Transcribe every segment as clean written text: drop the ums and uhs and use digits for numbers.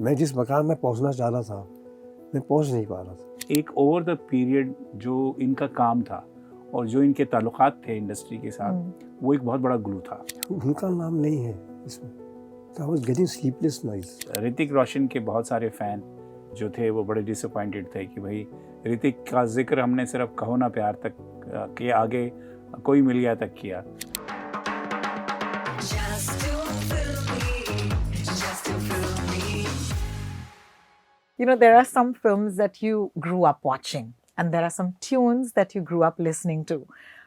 मैं जिस मकाम में पहुंचना चाह रहा था मैं पहुंच नहीं पा रहा था। एक ओवर द पीरियड जो इनका काम था और जो इनके ताल्लुकात थे इंडस्ट्री के साथ, वो एक बहुत बड़ा ग्लू था। उनका नाम नहीं है इसमें। I was getting sleepless nights. Hrithik Roshan के बहुत सारे फैन जो थे वो बड़े डिसअपॉइंटेड थे कि भाई ऋतिक का जिक्र हमने सिर्फ कहो ना प्यार तक के आगे कोई मिल गया तक किया। You know, there are some films that you grew up watching and there are some tunes that you grew up listening to.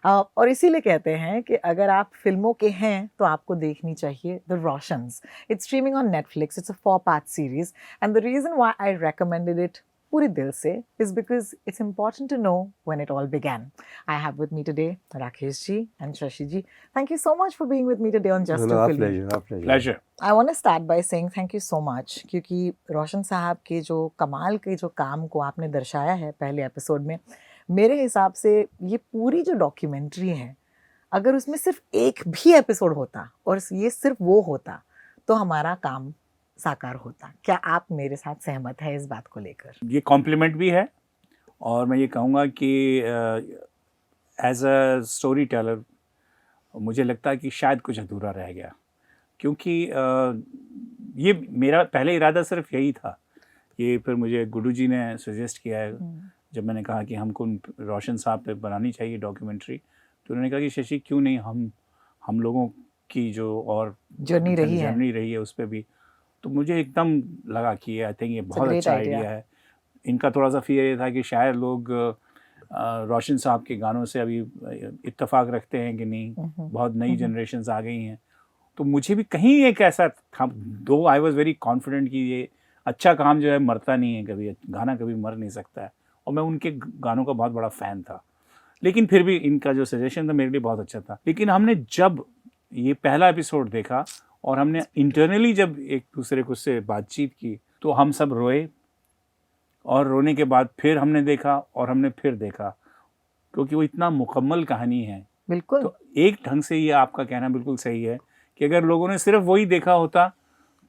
और इसीलिए कहते हैं कि अगर आप फिल्मों के हैं तो आपको देखनी चाहिए The Roshans. It's streaming on Netflix. It's a 4-part series. And the reason why I recommended it पूरे दिल से is because it's important to know when it all began. I have with me today Rakesh ji and Shashi ji. Thank you so much for being with me today on Just No, a our Film. Pleasure. I want to start by saying thank you so much क्योंकि रोशन साहब के जो कमाल के जो काम को आपने दर्शाया है पहले एपिसोड में, मेरे हिसाब से ये पूरी जो डॉक्यूमेंट्री है, अगर उसमें सिर्फ एक भी एपिसोड होता और ये सिर्फ वो होता तो हमारा काम साकार होता। क्या आप मेरे साथ सहमत है इस बात को लेकर? ये कॉम्प्लीमेंट भी है और मैं ये कहूँगा कि एज अ स्टोरी टेलर मुझे लगता है कि शायद कुछ अधूरा रह गया, क्योंकि ये मेरा पहले इरादा सिर्फ यही था। ये फिर मुझे गुड्डू जी ने सजेस्ट किया है जब मैंने कहा कि हमको रोशन साहब पे बनानी चाहिए डॉक्यूमेंट्री, तो उन्होंने कहा कि शशि क्यों नहीं हम लोगों की जो और जर्नी रही है उस पर भी। तो मुझे एकदम लगा कि आई थिंक ये बहुत अच्छा आइडिया है। इनका थोड़ा सा फियर ये था कि शायद लोग रोशन साहब के गानों से अभी इत्तेफाक रखते हैं कि नहीं, बहुत नई जनरेशन्स आ गई हैं। तो मुझे भी कहीं एक ऐसा था, दो आई वॉज वेरी कॉन्फिडेंट कि ये अच्छा काम जो है मरता नहीं है, कभी गाना कभी मर नहीं सकता है, और मैं उनके गानों का बहुत बड़ा फ़ैन था। लेकिन फिर भी इनका जो सजेशन था मेरे लिए बहुत अच्छा था। लेकिन हमने जब ये पहला एपिसोड देखा और हमने इंटरनली जब एक दूसरे को से बातचीत की तो हम सब रोए, और रोने के बाद फिर हमने देखा और हमने फिर देखा, क्योंकि वो इतना मुकम्मल कहानी है। बिल्कुल। तो एक ढंग से ये आपका कहना बिल्कुल सही है कि अगर लोगों ने सिर्फ वही देखा होता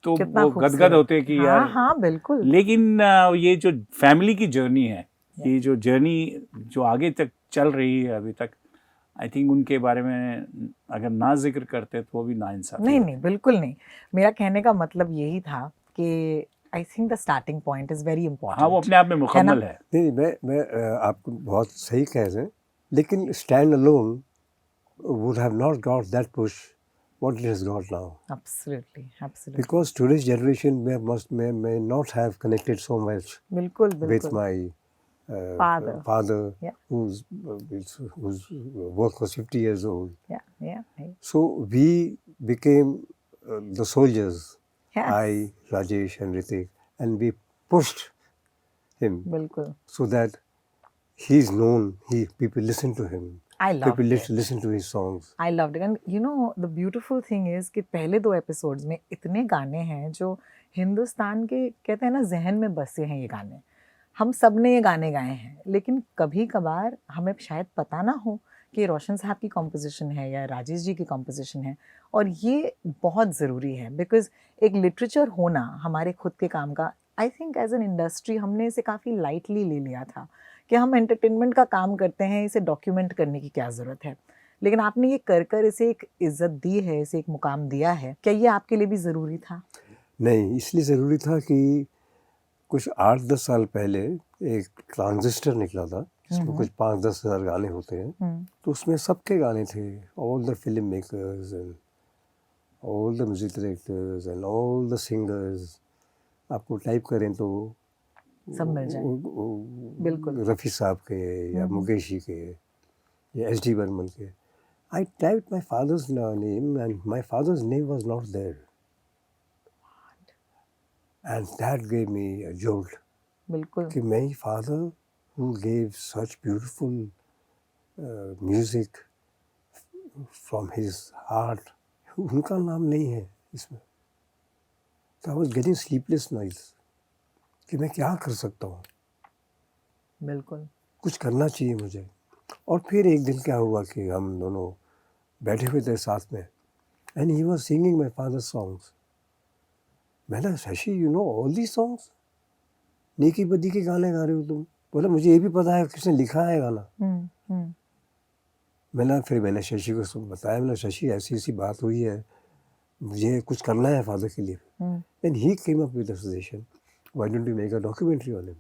तो वो गदगद होते कि हाँ, यार हाँ बिल्कुल। लेकिन ये जो फैमिली की जर्नी है, ये जो जर्नी जो आगे तक चल रही है अभी तक, आई थिंक उनके बारे में अगर ना जिक्र करते तो वो भी नाइंसाफ़ी। नहीं बिल्कुल नहीं। मेरा कहने का मतलब यही था कि I think the starting point is very important. हाँ, वो अपने आप में मुकम्मल है। नहीं, मैं आपको बहुत सही कह रहे हैं, लेकिन stand alone would have not got that push what it has got now. Absolutely. Because today's generation may not have connected so much बिल्कुल with my father yeah. whose work was 50 years old. Yeah. So we became the soldiers. Yes. I, Rajesh and Ritik, and we pushed him. बिल्कुल. So that he's known, people listen to him. I loved people it. listen to his songs. I loved it. And you know, the beautiful thing is कि पहले 2 episodes में इतने गाने हैं जो हिंदुस्तान के, कहते हैं ना, जहन में बसे हैं ये गाने। हम सब ने ये गाने गाए हैं, लेकिन कभी कभार हमें शायद पता ना हो कि रोशन साहब की कॉम्पोजिशन है या राजेश जी की कॉम्पोजिशन है, और ये बहुत ज़रूरी है बिकॉज एक लिटरेचर होना हमारे खुद के काम का, I think as an industry हमने इसे काफ़ी लाइटली ले लिया था कि हम एंटरटेनमेंट का काम करते हैं, इसे डॉक्यूमेंट करने की क्या ज़रूरत है। लेकिन आपने ये कर इसे एक इज़्ज़त दी है, इसे एक मुकाम दिया है। क्या ये आपके लिए भी ज़रूरी था? नहीं, इसलिए ज़रूरी था कि कुछ 8-10 साल पहले एक ट्रांजिस्टर निकला था जिसमें कुछ 5-10 हज़ार गाने होते हैं, तो उसमें सबके गाने थे, all the film makers and all the music directors and all the singers. आपको टाइप करें तो सब मिल जाए। बिल्कुल। रफ़ी साहब के या मुकेश जी के या एस डी बर्मन के। I typed my father's name and my father's name was not there, and that gave me a jolt. बिल्कुल। कि my father who gave such beautiful music from his heart, उनका नाम नहीं है इसमें। So I was getting sleepless nights कि मैं क्या कर सकता हूँ। बिल्कुल। कुछ करना चाहिए मुझे। और फिर एक दिन क्या हुआ कि हम दोनों बैठे हुए थे साथ में, and he was singing my father's songs. मैंने Shashi you know all the songs, नेकी बदी के गाने गा रहे हो तुम? बोला मुझे ये भी पता है किसने लिखा है गाना। मैंने शशि को सब बताया, मैंने शशि ऐसी ऐसी बात हुई है, मुझे कुछ करना है फादर के लिए। And he came up with the suggestion, why don't you make a documentary on him,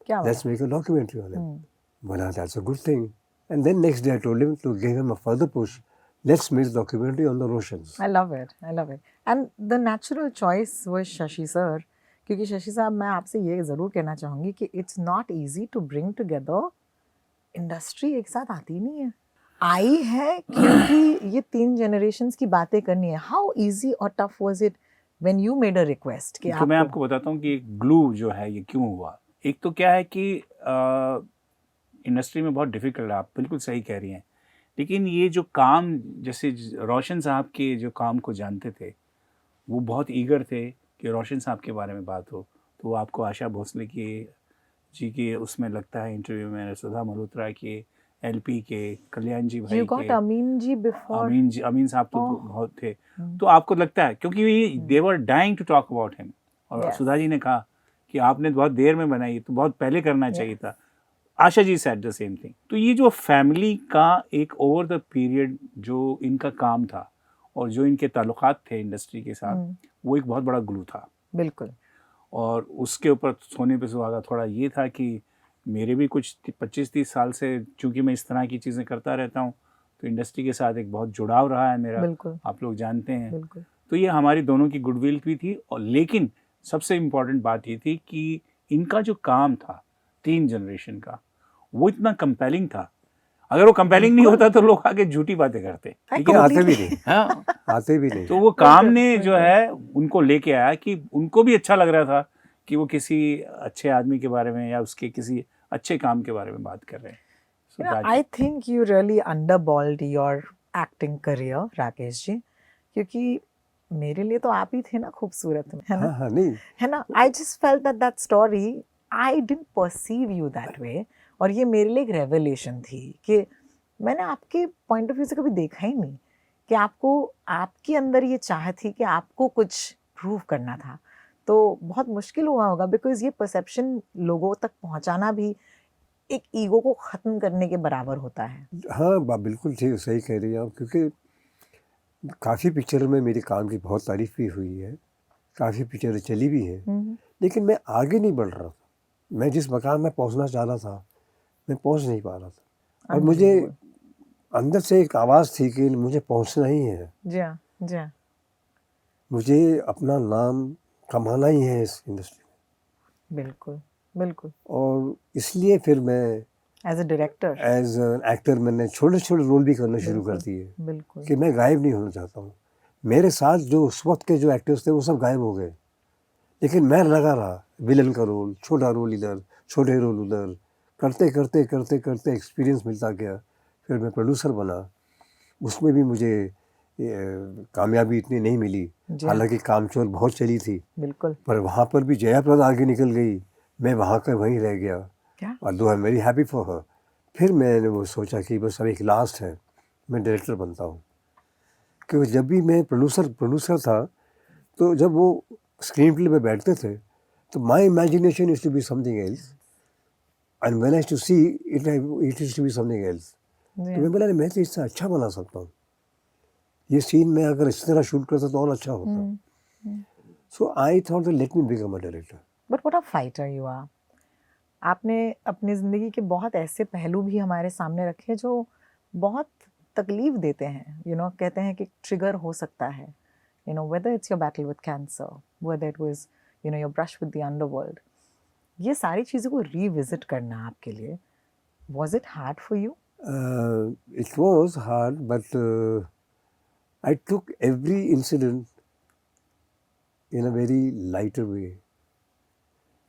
क्या let's make a documentary on him. बोला that's a good thing. And then next day I told him to give him a further push, let's make documentary on the Roshans. I love it. I love it. And the natural choice was Shashi sir. क्योंकि शशि साहब, मैं आपसे ये ज़रूर कहना चाहूँगी कि it's not easy to bring together industry एक साथ आती नहीं है। आई है क्योंकि ये 3 जनरेशंस की बातें करनी है। हाउ इजी और tough was it when you made a request कि तो मैं आपको बताता हूँ कि ग्लू जो है ये क्यों हुआ। एक तो क्या है कि इंडस्ट्री में बहुत डिफिकल्ट है, आप बिल्कुल सही कह रही हैं, लेकिन ये जो काम, जैसे रोशन साहब के जो काम को जानते थे, वो बहुत ईगर थे कि रोशन साहब के बारे में बात हो। तो वो आपको आशा भोसले जी के उसमें लगता है इंटरव्यू में, सुधा मल्होत्रा के, एलपी के, कल्याण जी भाई के, अमीन जी बिफोर, अमीन साहब तो बहुत थे। तो आपको लगता है, क्योंकि they were dying to talk about him, और सुधा जी ने कहा कि आपने बहुत देर में बनाई, तो बहुत पहले करना चाहिए था। Asha ji said the same thing. तो ये जो फैमिली का एक ओवर द पीरियड जो इनका काम था और जो इनके ताल्लुकात थे इंडस्ट्री के साथ, वो एक बहुत बड़ा ग्लू था। बिल्कुल। और उसके ऊपर सोने पे सुहागा थोड़ा ये था कि मेरे भी कुछ 25-30 साल से, चूंकि मैं इस तरह की चीज़ें करता रहता हूँ, तो इंडस्ट्री के साथ एक बहुत जुड़ाव रहा है मेरा, आप लोग जानते हैं। तो ये हमारी दोनों की गुडविल भी थी। और लेकिन सबसे इम्पॉर्टेंट बात ये थी कि इनका जो काम था 3 जनरेशन का, वो इतना कंपेलिंग था। अगर वो कंपेलिंग नहीं होता तो लोग आगे झूठी बातें करते, लेकिन आते भी नहीं। हाँ, आते भी नहीं। तो वो काम ने जो है उनको लेके आया कि उनको भी अच्छा लग रहा था कि वो किसी अच्छे आदमी के बारे में या उसके किसी अच्छे काम के बारे में बात कर रहे हैं। I think you really underbowled your acting career Rakesh ji, क्योंकि मेरे लिए तो आप ही थे ना खूबसूरत में, है ना? हाँ, नहीं है ना? I just felt that story, I didn't perceive you that way, और ये मेरे लिए एक रेवलेशन थी कि मैंने आपके पॉइंट ऑफ व्यू से कभी देखा ही नहीं कि आपको, आपके अंदर ये चाह थी कि आपको कुछ प्रूव करना था। तो बहुत मुश्किल हुआ होगा, बिकॉज ये परसेप्शन लोगों तक पहुंचाना भी एक ईगो को ख़त्म करने के बराबर होता है। हाँ, बिल्कुल ठीक, सही कह रही हैं आप, क्योंकि काफ़ी पिक्चर में मेरे काम की बहुत तारीफ भी हुई है, काफ़ी पिक्चरें चली भी हैं, लेकिन मैं आगे नहीं बढ़ रहा था। मैं जिस मकाम में पहुंचना चाह रहा था, मैं पहुंच नहीं पा रहा था। और मुझे अंदर से एक आवाज़ थी कि मुझे पहुंचना ही है। जी हाँ, जी हाँ। मुझे अपना नाम कमाना ही है इस इंडस्ट्री में। बिल्कुल, बिल्कुल। और इसलिए फिर मैं as a director, as an actor मैंने छोटे छोटे रोल भी करना शुरू कर दिए। बिल्कुल। कि मैं गायब नहीं होना चाहता हूँ। मेरे साथ जो उस वक्त के जो एक्टर्स थे वो सब गायब हो गए, लेकिन मैं लगा रहा। विलन का रोल, छोटा रोल इधर, छोटे रोल उधर, करते करते करते करते एक्सपीरियंस मिलता गया। फिर मैं प्रोड्यूसर बना, उसमें भी मुझे कामयाबी इतनी नहीं मिली, हालांकि कामचोर बहुत चली थी। बिल्कुल। पर वहाँ पर भी जया प्रदा आगे निकल गई, मैं वहाँ का वहीं रह गया। और दो I am very happy for her. फिर मैंने वो सोचा कि बस अब एक लास्ट है, मैं डायरेक्टर बनता हूँ। क्योंकि जब भी मैं प्रोड्यूसर था, तो जब वो स्क्रीन प्ले पे बैठते थे, तो my imagination is to be something else, and when I to see it is to be something else. तो मैं बोला मैं तो इससे अच्छा बना सकता हूँ, ये सीन मैं अगर इस तरह शूट करता तो और अच्छा होता। So I thought let me become a director. But what a fighter you are. आपने अपनी ज़िंदगी के बहुत ऐसे पहलू भी हमारे सामने रखे जो बहुत तकलीफ देते हैं। कहते हैं कि ट्रिगर हो सकता है, whether it's your battle with cancer, whether it was your brush with the underworld, ये सारी चीज़ों को revisit करना आपके लिए, was it hard for you? It was hard, but I took every incident in a very lighter way.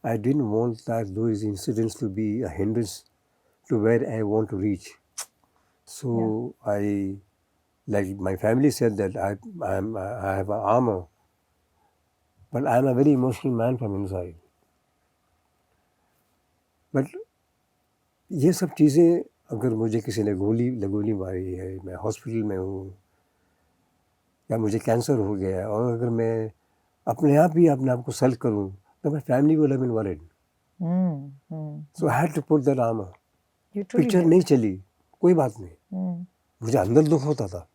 I didn't want those incidents to be a hindrance to where I want to reach. So like my family said that I have an armor, but I am a very emotional man from inside. But ये सब चीज़ें अगर मुझे किसी ने गोली मारी है, मैं हॉस्पिटल में हूँ, या मुझे कैंसर हो गया है, और अगर मैं अपने आप ही अपने आप को सेल्फ करूँ, तो my family will have been worried, so I had to put that armour. You truly picture did. नहीं चली, कोई बात नहीं, Hmm. मुझे अंदर दुख होता था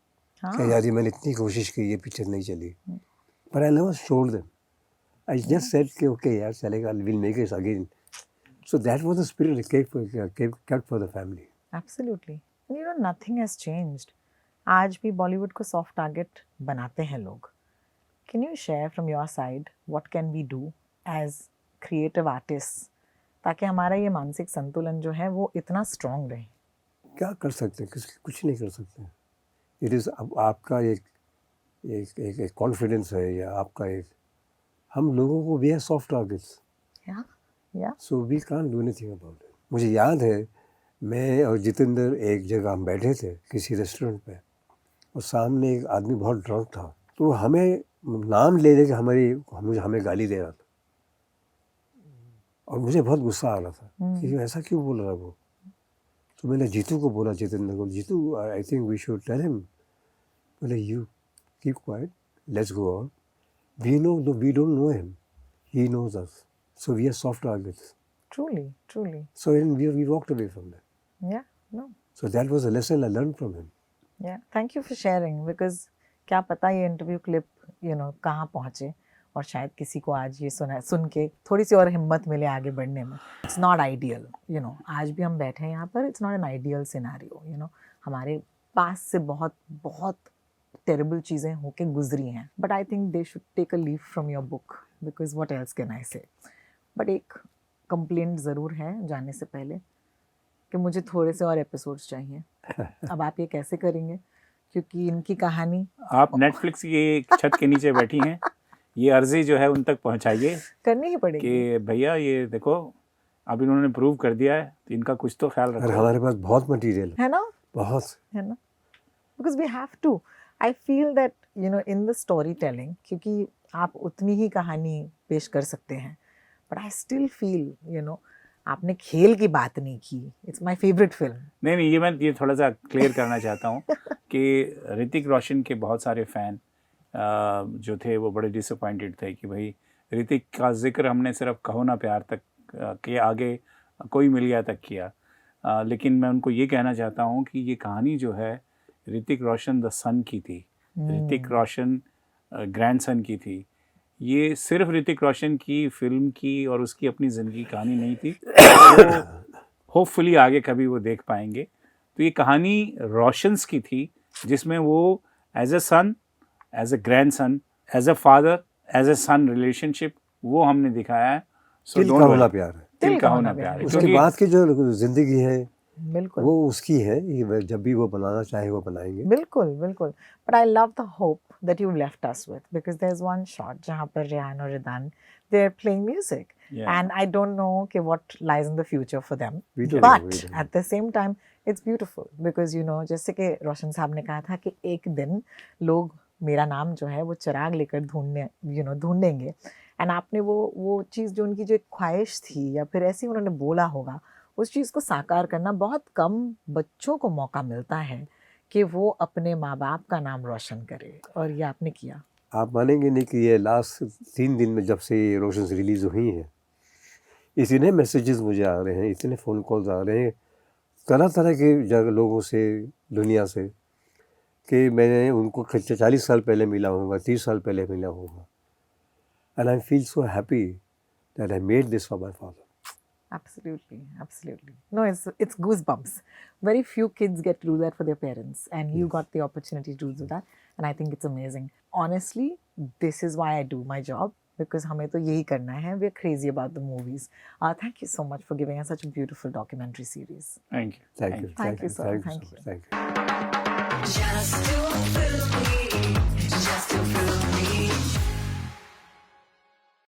हाँ. कि यार ये मैंने इतनी कोशिश की, ये पिक्चर नहीं चली, पर I never showed them. I just said कि ओके यार चलेगा, will make it again. So that was the spirit kept for the family. Absolutely. And you know, nothing has changed. आज भी बॉलीवुड को सॉफ्ट टारगेट बनाते हैं लोग. Can you share from your side what can we do as creative artists ताकि हमारा ये मानसिक संतुलन जो है वो इतना स्ट्रांग रहे? क्या कर सकते हैं, कुछ नहीं कर सकते. इट इज़ आपका एक कॉन्फिडेंस है, या आपका एक, हम लोगों को भी है सॉफ्ट टारगेट्स, या so we can't do anything about it. मुझे याद है मैं और जितेंद्र एक जगह हम बैठे थे किसी रेस्टोरेंट पे, और सामने एक आदमी बहुत ड्रंक था, तो हमें नाम ले लेके हमें गाली दे रहा था, और मुझे बहुत गुस्सा आ रहा था कि ऐसा क्यों बोल रहा है वो. तो मैंने जीतू को बोला, जितेंद्र को, Jitu I think we should tell him. बोले you keep quiet, let's go on. We don't know him, he knows us, so we are soft targets. truly. So we walked away from that. Yeah, no. So that was a lesson I learned from him. Yeah, thank you for sharing because क्या पता ये interview clip कहाँ पहुँचे और शायद किसी को आज ये सुन के थोड़ी सी और हिम्मत मिले आगे बढ़ने में. इट्स नॉट आइडियल, आज भी हम बैठे हैं यहाँ पर. It's not an ideal scenario, हमारे पास से बहुत बहुत टेरिबल चीज़ें होके गुजरी हैं. But I think they should take a leave from your book because what else can I say. But एक कंप्लेंट ज़रूर है जाने से पहले कि मुझे थोड़े से और एपिसोड्स चाहिए. अब आप ये कैसे करेंगे, क्योंकि इनकी कहानी आप नेटफ्लिक्स की छत के नीचे बैठी हैं, ये अर्जी जो है उन तक पहुंचाइए करनी ही पड़ेगी कि भैया ये देखो अब इन्होंने प्रूव कर दिया है, तो इनका कुछ तो ख्याल और रखो. हमारे पास बहुत मटेरियल है ना, बहुत. है ना, because we have to. I feel that in the story telling, क्योंकि आप उतनी ही कहानी पेश कर सकते हैं, बट आई स्टिल फील आपने खेल की बात नहीं की. It's my favourite film. नहीं मैं ये थोड़ा सा क्लियर करना चाहता हूँ कि ऋतिक रोशन के बहुत सारे फ़ैन जो थे वो बड़े डिसअपॉइंटेड थे कि भाई ऋतिक का जिक्र हमने सिर्फ कहो ना प्यार तक के आगे कोई मिल गया तक किया. लेकिन मैं उनको ये कहना चाहता हूँ कि ये कहानी जो है ऋतिक रोशन द सन की थी, ऋतिक रोशन ग्रैंडसन की थी. ये सिर्फ ऋतिक रोशन की फिल्म की और उसकी अपनी ज़िंदगी कहानी नहीं थी. वो होपफुली आगे कभी वो देख पाएंगे. तो ये कहानी रोशन्स की थी जिसमें वो as a son, as a grandson, as a father, as a son relationship वो हमने दिखाया है. दिल का होना प्यार है, दिल का होना प्यार है. उसके बाद की जो जिंदगी है बिल्कुल वो उसकी है, ये जब भी वो बनाना चाहे वो बनाएंगे. बिल्कुल. But I love the hope that you left us with, because there is one shot जहाँ पर रेहान और Ridan they are playing music, and I don't know कि what lies in the future for them, but at the same time it's beautiful because जैसे कि रोशन साहब ने कहा था कि एक दिन लोग मेरा नाम जो है वो चिराग लेकर ढूंढेंगे. एंड आपने वो चीज़ जो उनकी जो एक ख्वाहिश थी या फिर ऐसे उन्होंने बोला होगा, उस चीज़ को साकार करना बहुत कम बच्चों को मौका मिलता है कि वो अपने माँ बाप का नाम रोशन करे, और ये आपने किया. आप मानेंगे नहीं कि ये लास्ट 3 दिन में जब से ये रोशन रिलीज़ हुई है, इतने मैसेजेस मुझे आ रहे हैं, इतने फ़ोन कॉल्स आ रहे हैं तरह तरह के जगह लोगों से, दुनिया से, कि मैंने उनको 40 साल पहले मिला होगा, 30 साल पहले मिला होगा. And I feel so happy that I made this for my father. Absolutely. No, it's goosebumps. Very few kids get to do that for their parents, and you got the opportunity to do that, and I think it's amazing. Honestly, this is why I do my job, because हमें तो यही करना है. We're crazy about the movies. Thank you so much for giving us such a beautiful documentary series. Thank you. Thank you. Thank you, sir. Thank you. Thank you. Just to feel me, just to feel